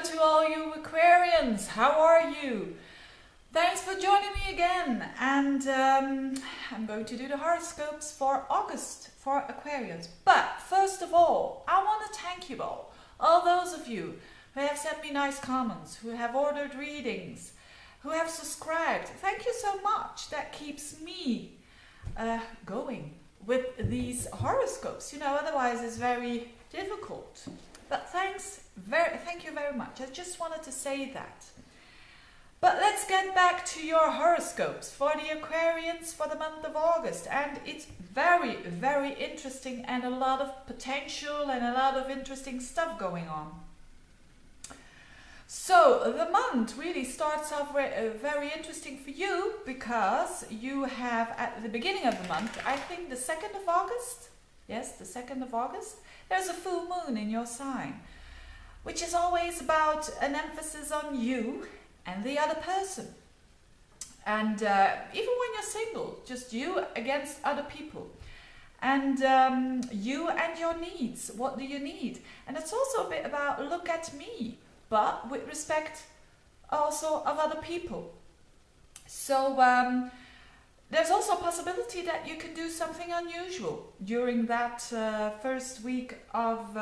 to all you Aquarians. How are you? Thanks for joining me again. And I'm going to do the horoscopes for August for Aquarians. But first of all, I want to thank you all those of you who have sent me nice comments, who have ordered readings, who have subscribed. Thank you so much. That keeps me going with these horoscopes. You know, otherwise it's very difficult. But thank you very much. I just wanted to say that. But let's get back to your horoscopes for the Aquarians for the month of August. And it's very, very interesting and a lot of potential and a lot of interesting stuff going on. So the month really starts off very interesting for you because you have at the beginning of the month, I think the 2nd of August, yes, the 2nd of August, there's a full moon in your sign, which is always about an emphasis on you and the other person. And even when you're single, just you against other people. And you and your needs. What do you need? And it's also a bit about look at me, but with respect also of other people. So there's also a possibility that you can do something unusual during that first week of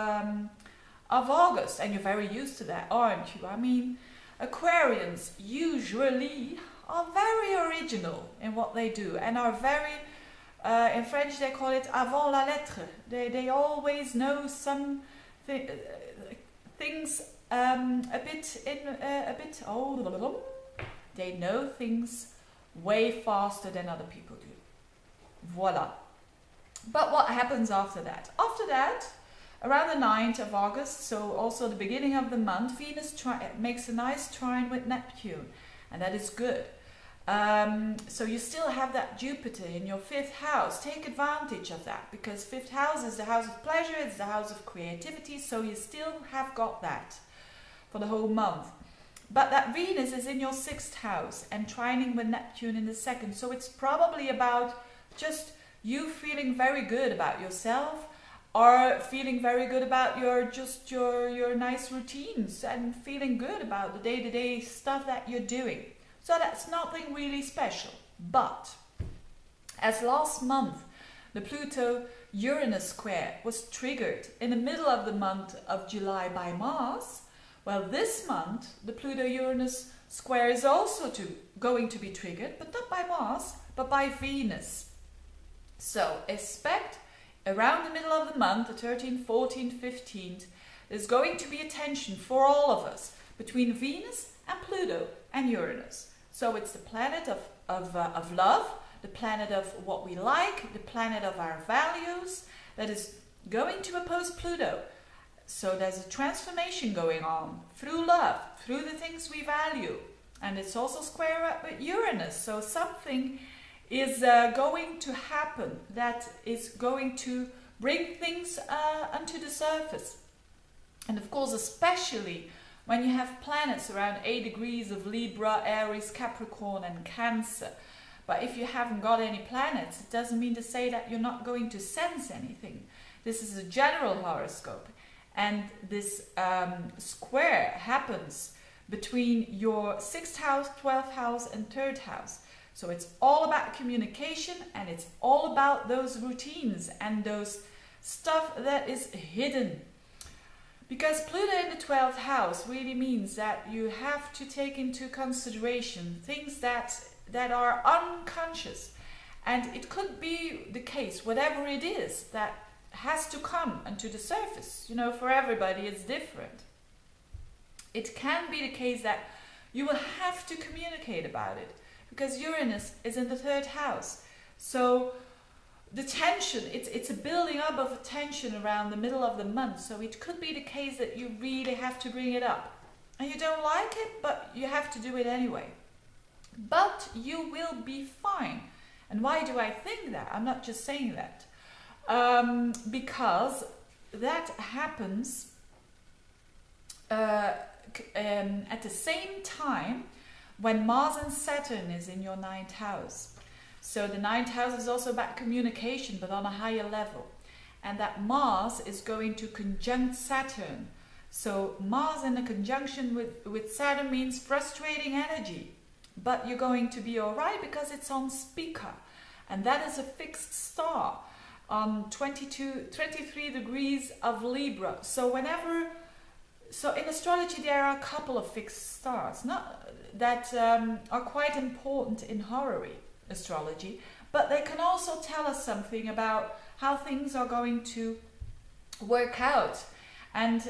August. And you're very used to that, aren't you? I mean, Aquarians usually are very original in what they do and are very, in French they call it avant la lettre. They always know some things they know things way faster than other people do. Voila. But what happens after that? After that, around the 9th of August, so also the beginning of the month, Venus makes a nice trine with Neptune, and that is good. So you still have that Jupiter in your 5th house. Take advantage of that, because 5th house is the house of pleasure, it's the house of creativity, so you still have got that for the whole month. But that Venus is in your 6th house and trining with Neptune in the 2nd, so it's probably about just you feeling very good about yourself, or feeling very good about your nice routines and feeling good about the day-to-day stuff that you're doing. So that's nothing really special. But as last month the Pluto-Uranus square was triggered in the middle of the month of July by Mars, well, this month the Pluto-Uranus square is also going to be triggered, but not by Mars, but by Venus. So expect around the middle of the month, the 13th, 14th, 15th, there's going to be a tension for all of us between Venus and Pluto and Uranus. So it's the planet of love, the planet of what we like, the planet of our values that is going to oppose Pluto. So there's a transformation going on through love, through the things we value. And it's also square up with Uranus. So something is going to happen that is going to bring things onto the surface. And of course, especially when you have planets around 8 degrees of Libra, Aries, Capricorn and Cancer. But if you haven't got any planets, it doesn't mean to say that you're not going to sense anything. This is a general horoscope. And this square happens between your 6th house, 12th house and 3rd house. So it's all about communication and it's all about those routines and those stuff that is hidden. Because Pluto in the 12th house really means that you have to take into consideration things that are unconscious. And it could be the case, whatever it is, that has to come onto the surface. You know, for everybody it's different. It can be the case that you will have to communicate about it, because Uranus is in the 3rd house. So the tension, it's a building up of a tension around the middle of the month. So it could be the case that you really have to bring it up. And you don't like it, but you have to do it anyway. But you will be fine. And why do I think that? I'm not just saying that. Because that happens at the same time when Mars and Saturn is in your 9th house. So the 9th house is also about communication, but on a higher level. And that Mars is going to conjunct Saturn So Mars in a conjunction with Saturn means frustrating energy. But you're going to be alright because it's on Spica. And that is a fixed star on 23 degrees of Libra. So in astrology there are a couple of fixed stars that are quite important in horary astrology, but they can also tell us something about how things are going to work out. And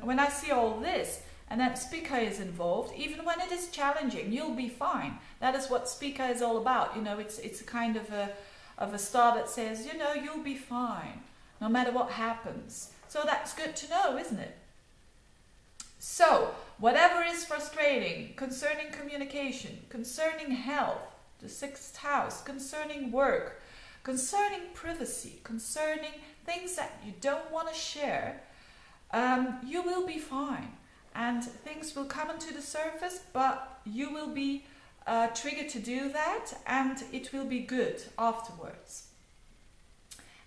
when I see all this, and that Spica is involved, even when it is challenging, you'll be fine. That is what Spica is all about. You know, it's a kind of a star that says, you know, you'll be fine, no matter what happens. So that's good to know, isn't it? So, whatever is frustrating concerning communication, concerning health, the 6th house, concerning work, concerning privacy, concerning things that you don't want to share, you will be fine. And things will come into the surface, but you will be triggered to do that, and it will be good afterwards.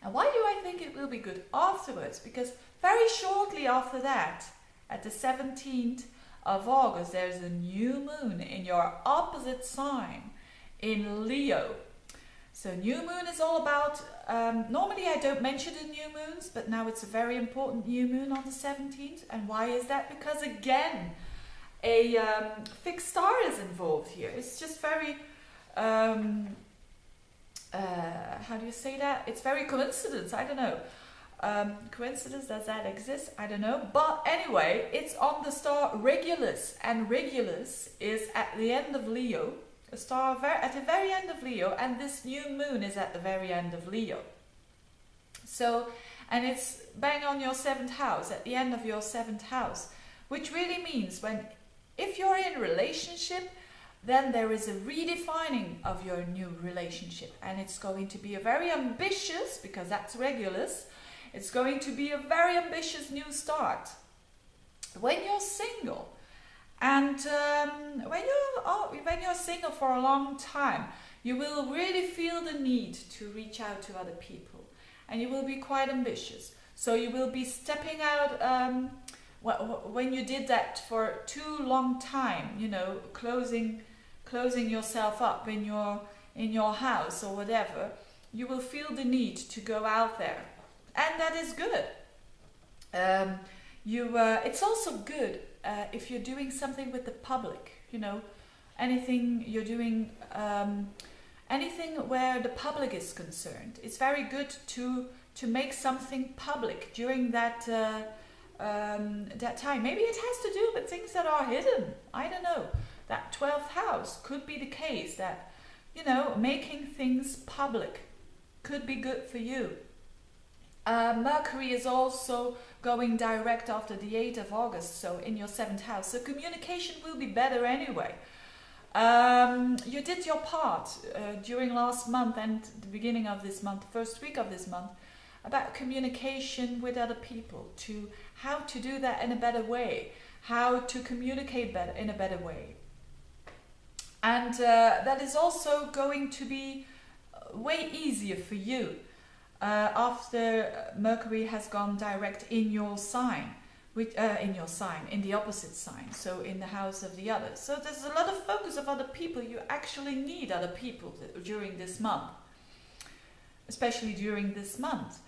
And why do I think it will be good afterwards? Because very shortly after that, at the 17th of August, there's a new moon in your opposite sign, in Leo. So new moon is all about, normally I don't mention the new moons, but now it's a very important new moon on the 17th. And why is that? Because again, a fixed star is involved here. It's just very, how do you say that? It's very coincidence, I don't know. Coincidence, does that exist? I don't know. But anyway, it's on the star Regulus, and Regulus is at the end of Leo. A star at the very end of Leo, and this new moon is at the very end of Leo. So, and it's bang on your 7th house, at the end of your 7th house, which really means if you're in a relationship, then there is a redefining of your new relationship, and it's going to be a very ambitious, because that's Regulus, it's going to be a very ambitious new start. When you're single, and when you're single for a long time, you will really feel the need to reach out to other people, and you will be quite ambitious. So you will be stepping out when you did that for too long time, you know, closing yourself up in your house or whatever. You will feel the need to go out there, and that is good. It's also good if you're doing something with the public, you know, anything you're doing, anything where the public is concerned. It's very good to make something public during that time. Maybe it has to do with things that are hidden. I don't know. That 12th house could be the case that, you know, making things public could be good for you. Mercury is also going direct after the 8th of August, so in your 7th house. So communication will be better anyway. You did your part during last month and the beginning of this month, the first week of this month, about communication with other people, to how to do that in a better way, how to communicate better in a better way. And that is also going to be way easier for you after Mercury has gone direct in your sign, in the opposite sign, so in the house of the other. So there's a lot of focus of other people. You actually need other people during this month, especially during this month,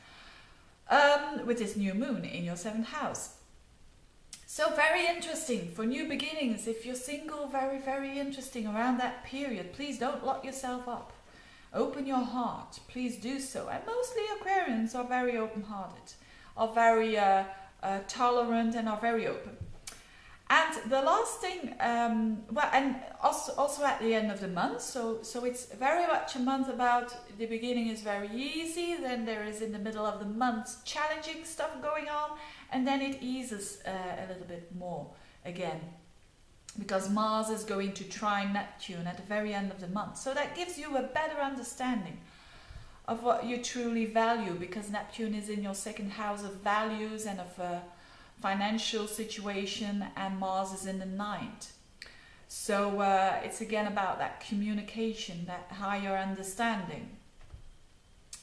with this new moon in your 7th house. So very interesting for new beginnings. If you're single, very, very interesting around that period. Please don't lock yourself up. Open your heart, please do so. And mostly Aquarians are very open-hearted, are very tolerant, and are very open. And the last thing, well, and also at the end of the month, so it's very much a month about the beginning is very easy, then there is in the middle of the month challenging stuff going on, and then it eases a little bit more again, because Mars is going to trine Neptune at the very end of the month. So that gives you a better understanding of what you truly value, because Neptune is in your 2nd house of values and of financial situation, and Mars is in the 9th. So it's again about that communication, that higher understanding.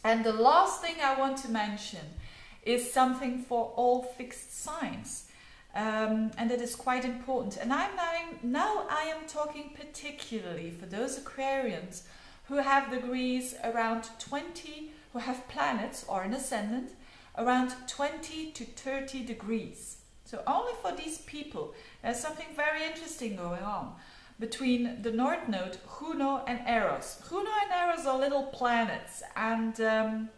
And the last thing I want to mention is something for all fixed signs. and that is quite important. And now I am talking particularly for those Aquarians who have degrees around 20, who have planets or an ascendant around 20 to 30 degrees. So only for these people, there's something very interesting going on between the North Node, Juno and Eros. Juno and Eros are little planets, and Juno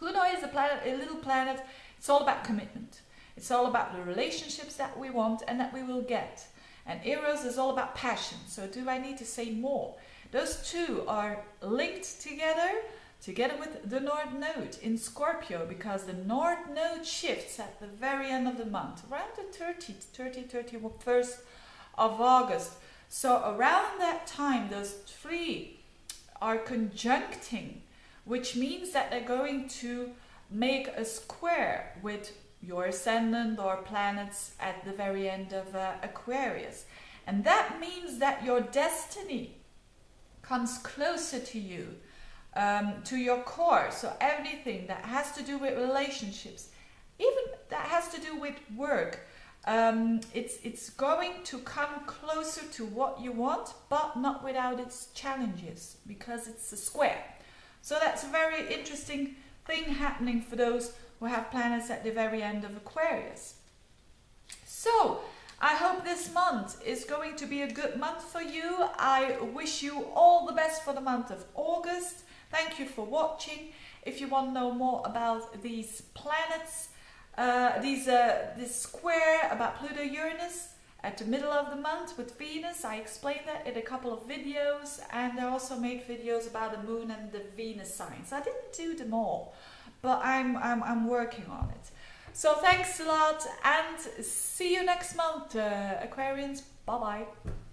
is a little planet. It's all about commitment. It's all about the relationships that we want and that we will get. And Eros is all about passion. So do I need to say more? Those two are linked together with the North Node in Scorpio, because the North Node shifts at the very end of the month, around the 31st of August. So around that time, those three are conjuncting, which means that they're going to make a square with your ascendant or planets at the very end of Aquarius. And that means that your destiny comes closer to you, to your core. So everything that has to do with relationships, even that has to do with work, it's going to come closer to what you want, but not without its challenges, because it's a square. So that's a very interesting thing happening for those who have planets at the very end of Aquarius. So I hope this month is going to be a good month for you. I wish you all the best for the month of August. Thank you for watching. If you want to know more about these planets, this square about Pluto-Uranus at the middle of the month with Venus, I explained that in a couple of videos, and I also made videos about the moon and the Venus signs. I didn't do them all, but I'm working on it. So thanks a lot, and see you next month, Aquarians. Bye bye.